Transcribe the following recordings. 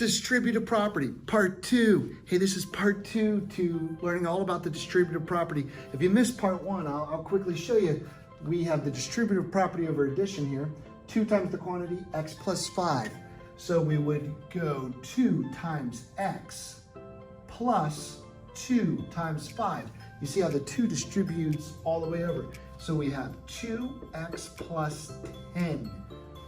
Distributive property, part 2. Hey, this is part 2 to learning all about the distributive property. If you missed part 1, I'll quickly show you. We have the distributive property over addition here. 2 times the quantity, x plus 5. So we would go 2 times x plus 2 times 5. You see how the 2 distributes all the way over. So we have 2x plus 10.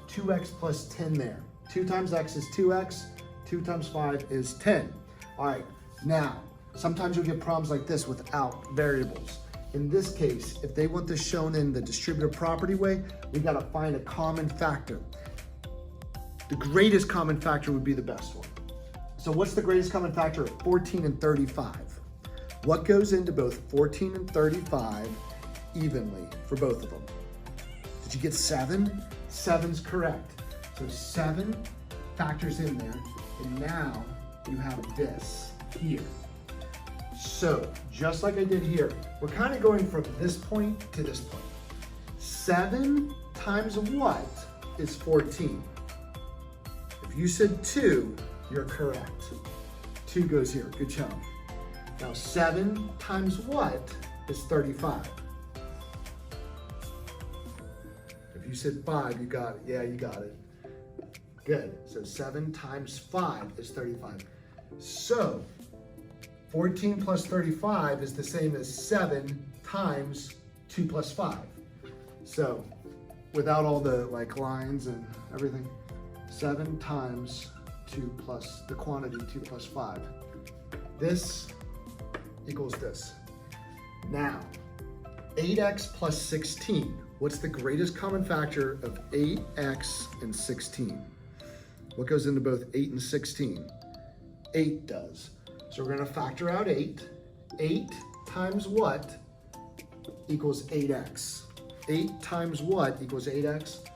2x plus 10 there. 2 times x is 2x. 2 times 5 is 10. All right, now, sometimes you'll get problems like this without variables. In this case, if they want this shown in the distributive property way, we gotta find a common factor. The greatest common factor would be the best one. So what's the greatest common factor of 14 and 35? What goes into both 14 and 35 evenly for both of them? Did you get 7? 7's correct. So 7 factors in there. And now you have this here. So just like I did here, we're kind of going from this point to this point. 7 times what is 14? If you said 2, you're correct. 2 goes here, good job. Now 7 times what is 35? If you said 5, you got it. Yeah, you got it. Good, so 7 times 5 is 35. So 14 plus 35 is the same as 7 times 2 plus 5. So without all the lines and everything, 7 times 2 plus the quantity 2 plus 5. This equals this. Now, 8x plus 16. What's the greatest common factor of 8x and 16? What goes into both 8 and 16? 8 does. So we're gonna factor out 8. 8 times what equals 8x? 8 times what equals 8x?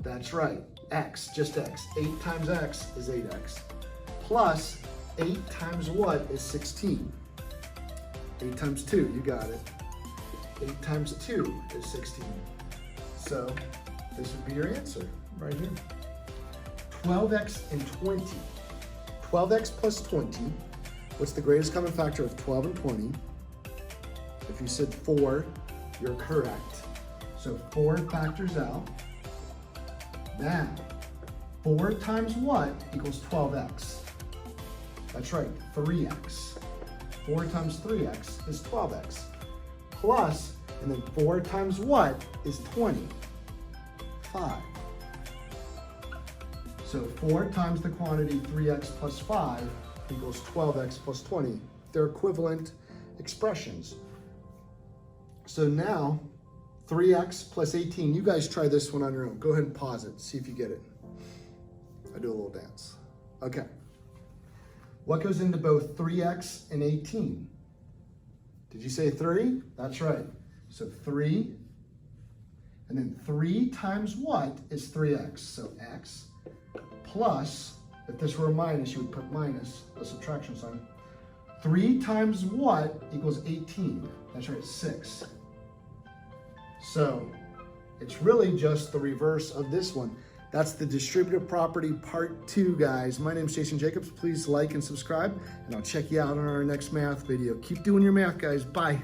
That's right, x, just x. 8 times x is 8x. Plus 8 times what is 16? 8 times 2, you got it. 8 times 2 is 16. So this would be your answer right here. 12x and 20. 12x plus 20. What's the greatest common factor of 12 and 20? If you said 4, you're correct. So 4 factors out. Now, 4 times what equals 12x? That's right, 3x. 4 times 3x is 12x. Plus, and then 4 times what is 20? 5. So 4 times the quantity 3x plus 5 equals 12x plus 20. They're equivalent expressions. So now 3x plus 18. You guys try this one on your own. Go ahead and pause it. See if you get it. I do a little dance. Okay. What goes into both 3x and 18? Did you say 3? That's right. So 3. And then 3 times what is 3x? So x plus, if this were a minus, you would put minus, a subtraction sign. 3 times what equals 18? That's right, 6. So it's really just the reverse of this one. That's the distributive property part 2, guys. My name is Jason Jacobs. Please like and subscribe, and I'll check you out on our next math video. Keep doing your math, guys. Bye.